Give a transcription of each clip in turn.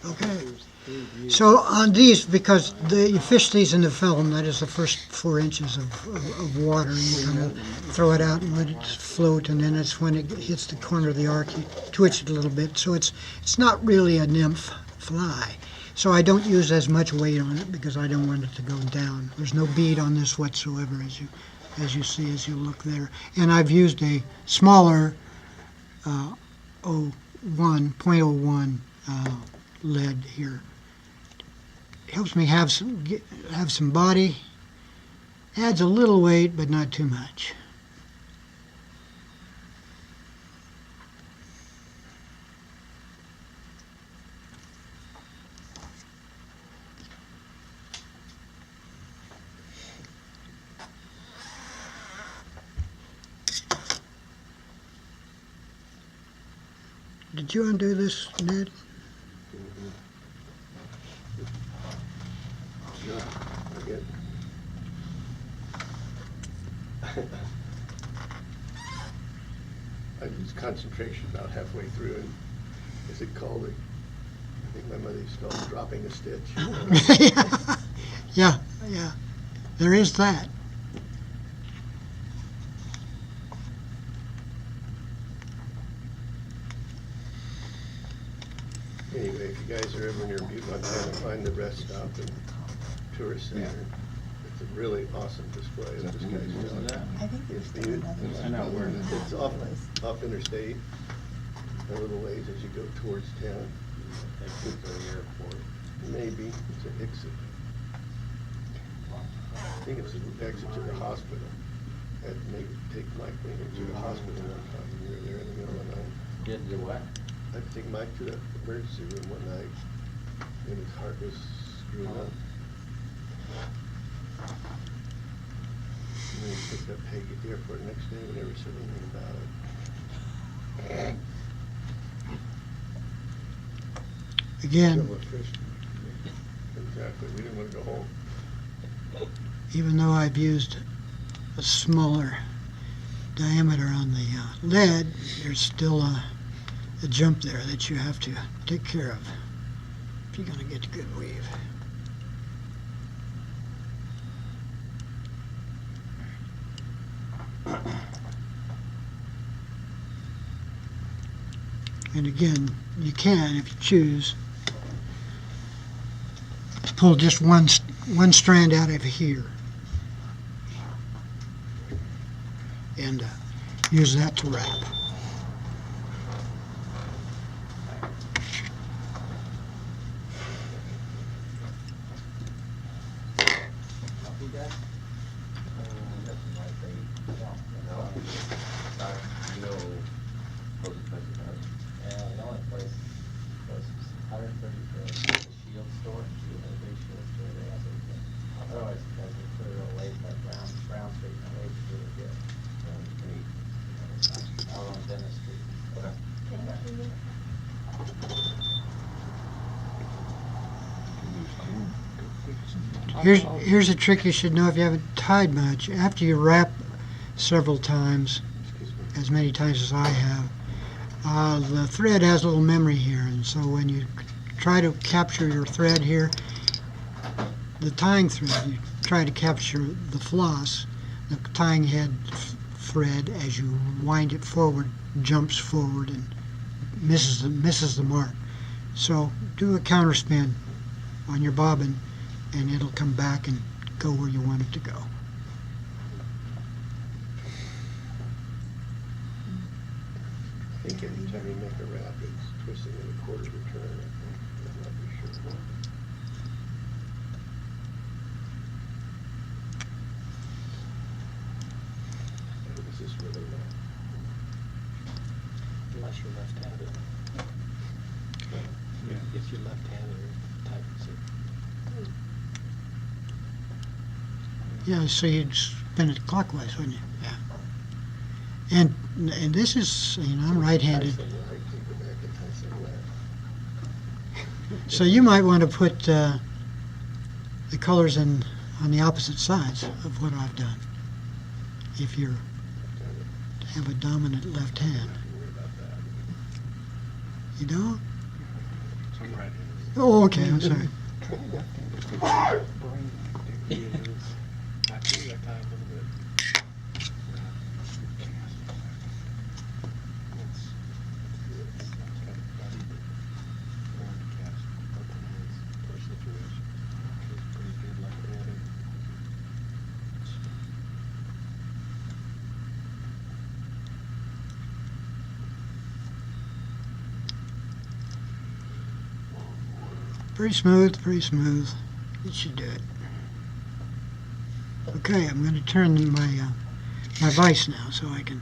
Okay. So on these, because you fish these in the film, that is the first 4 inches of water, you kind of throw it out and let it float, and then it's when it hits the corner of the arc, you twitch it a little bit. So it's not really a nymph fly. So I don't use as much weight on it because I don't want it to go down. There's no bead on this whatsoever, as you see as you look there. And I've used a smaller 0.01 lead here. It helps me have some body. Adds a little weight, but not too much. Did you undo this, Ned? No, not yet. I lose concentration about halfway through, and is it called I think my mother used to call it dropping a stitch. Yeah, there is that. Anyway, if you guys are ever near Butte, Montana, find the rest stop and tourist center. It's a really awesome display of this guy's job. I think It's there's Butte. another one. It's off interstate, a little ways as you go towards town. Maybe, it's an exit. I think it's an exit to the hospital. I'd maybe take Mike to the hospital one time when we were there in the middle of the night. Did the what? I'd take Mike to the emergency room one night, and his heart was screwing up. And then he picked up Peggy at the airport the next day. We never said anything about it. Again, Exactly. We didn't want to go home. even though I've used a smaller diameter on the lead, there's still a jump there that you have to take care of if you're going to get a good weave. And again, you can, if you choose, pull just one strand out of here and use that to wrap. Here's a trick you should know if you haven't tied much. After you wrap several times, as many times as I have, the thread has a little memory here, and so when you try to capture your thread here, the tying thread, you try to capture the floss, the tying head thread, as you wind it forward, jumps forward and misses the mark. So do a counterspin on your bobbin, and it'll come back and go where you want it to go. I think anytime you make a wrap, it's twisting in a quarter of a turn. I'm not really sure. This is really not. Unless you're left-handed. If you're left-handed, it tightens it. Yeah, so you'd spin it clockwise, wouldn't you? Yeah. And this is, I'm right-handed, so you might want to put the colors on the opposite sides of what I've done, if you're to have a dominant left hand. You don't? I'm right Oh, okay, I'm sorry. here. I feel like I a little bit. Pretty smooth, pretty smooth. It should do it. Okay, I'm going to turn my my vise now so I can.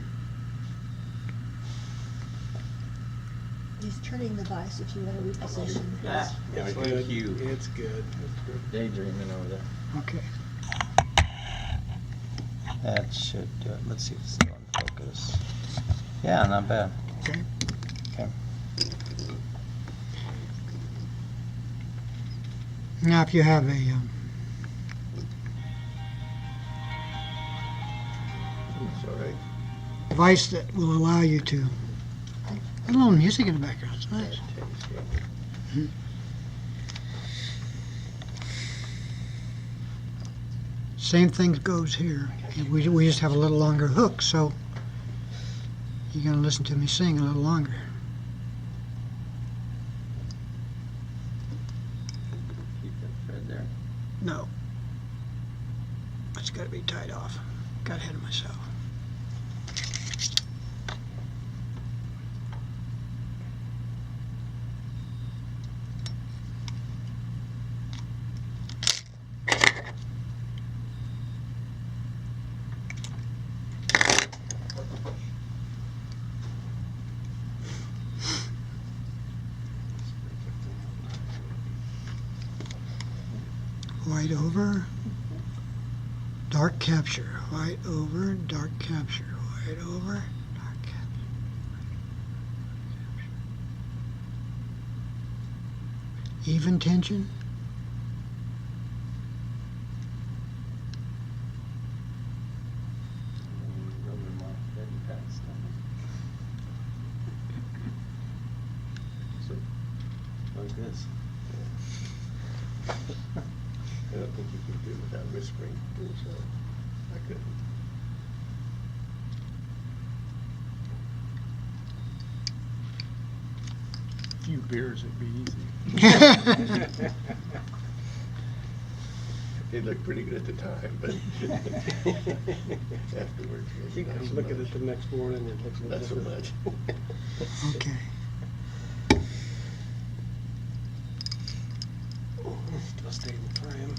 He's turning the vise if you want to reposition. Ah, It's thank good. you. It's good. Daydreaming over there. Okay. That should do it. Let's see if it's still in focus. Yeah, not bad. Okay. Okay. Now, if you have a It's all right. device that will allow you to. A little music in the background. It's nice. Same thing goes here. We just have a little longer hook, so you're going to listen to me sing a little longer. Keep that thread there. No. It's got to be tied off. Got ahead of myself. White over, dark capture, white over, dark capture, white over, dark capture. Even tension. Rub them off dead and fast. So, Like this. I don't think you could do it without whispering, so I couldn't. A few beers would be easy. It looked pretty good at the time, but afterwards, You not can so look at much. it the next morning, it looks a Not little so different. much. Okay. Still stay in the frame.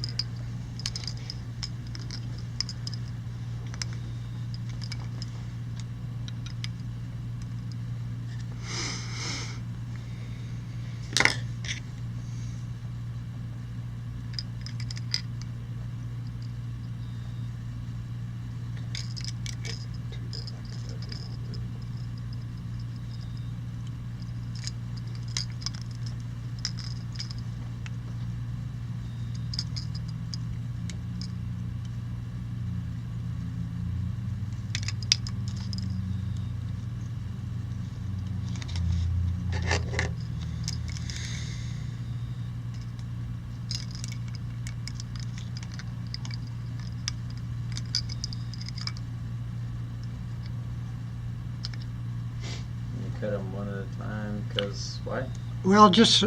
You cut them one at a time, because why? Well, just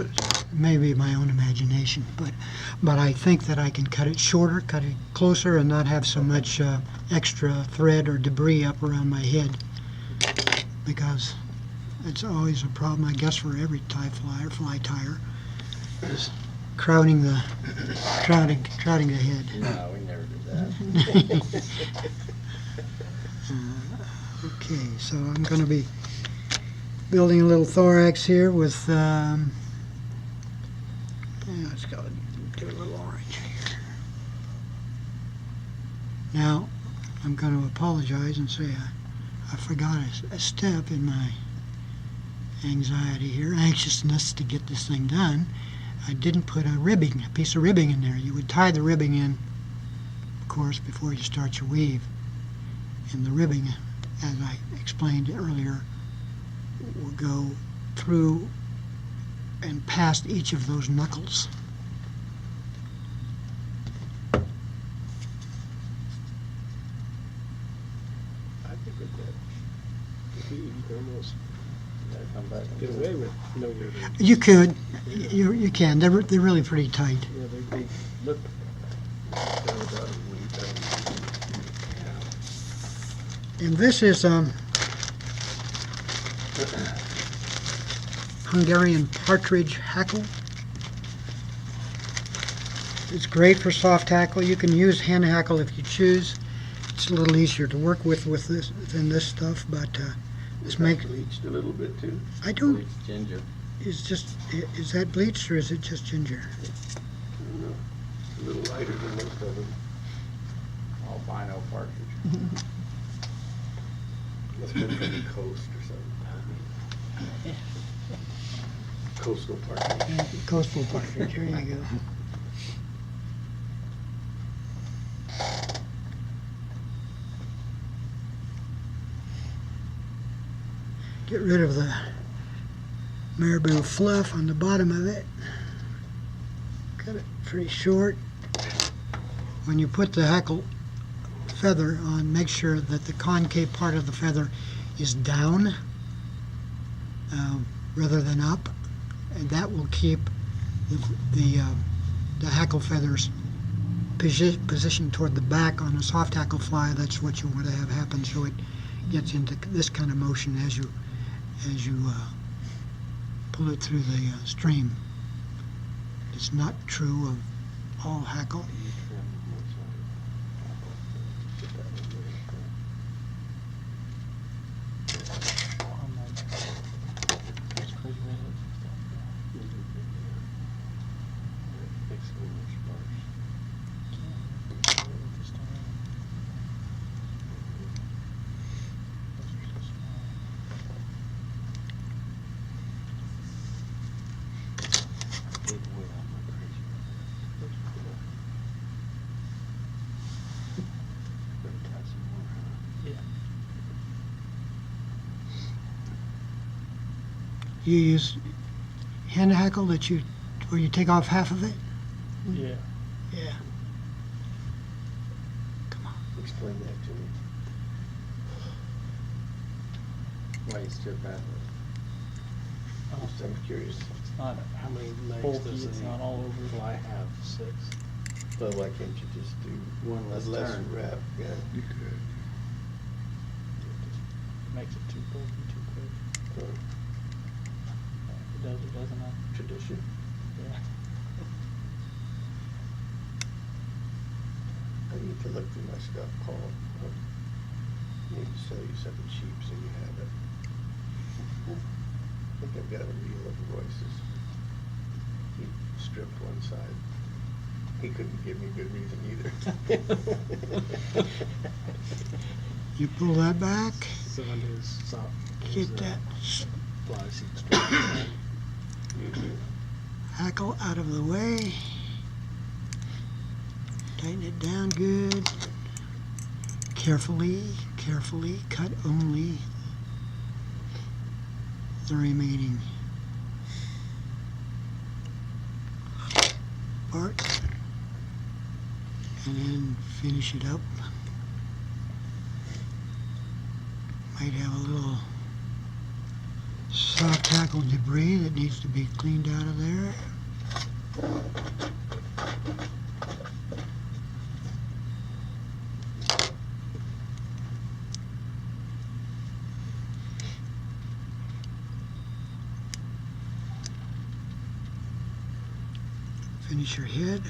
maybe my own imagination, but I think that I can cut it shorter, cut it closer, and not have so much extra thread or debris up around my head, because it's always a problem, I guess, for every tie fly or fly tire, is crowding the head. No, we never did that. Okay, so I'm going to be building a little thorax here with, yeah, let's go do a little orange here. Now, I'm going to apologize and say I forgot a step in my anxiety here, anxiousness to get this thing done. I didn't put a piece of ribbing in there. You would tie the ribbing in, of course, before you start your weave. And the ribbing, as I explained earlier, will go through and past each of those knuckles. I think with that, you can almost Come back and get do away it. with no ribbon. You could, you can. They're really pretty tight. Yeah, they look down about it when you And this is Hungarian partridge hackle. It's great for soft hackle. You can use hand hackle if you choose. It's a little easier to work with this than this stuff, but this makes. bleached a little bit too. I don't. Bleach ginger. Is that bleached or is it just ginger? I don't know. It's a little lighter than most of them. Albino partridge. Must have been from the coast or something. Coastal partridge. Coastal partridge. Here you go. Get rid of the marabou fluff on the bottom of it. Cut it pretty short. When you put the hackle feather on, make sure that the concave part of the feather is down rather than up, and that will keep the hackle feathers positioned toward the back. On a soft hackle fly, that's what you want to have happen, so it gets into this kind of motion as you pull it through the stream. It's not true of all hackle. You use hand hackle where you take off half of it? Yeah. Yeah. Come on. Explain that to me. Why you strip that? Just, I'm curious. It's not How many bulky, legs does it's a not all over. fly have? 6. But why can't you just do One less less turn. wrap? Yeah. You could. Makes it too bulky too quick. If it does, it doesn't have. Tradition. Yeah. I need to look through my stuff, Paul. I need to sell you something cheap so you have it. I think I've got a reel of Royce's. He stripped one side. He couldn't give me a good reason either. You pull that back, So under his soft. get that Fly seat strip. hackle out of the way. Tighten it down good. Carefully cut only the remaining part. And then finish it up. Might have a little soft hackle debris that needs to be cleaned out of there. Finish your head.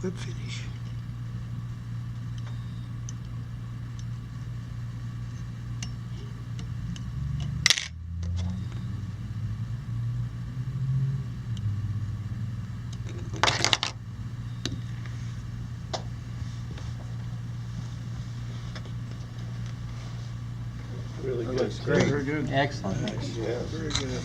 Whip finish. Really good. great. Very good. Excellent. Yeah, very good.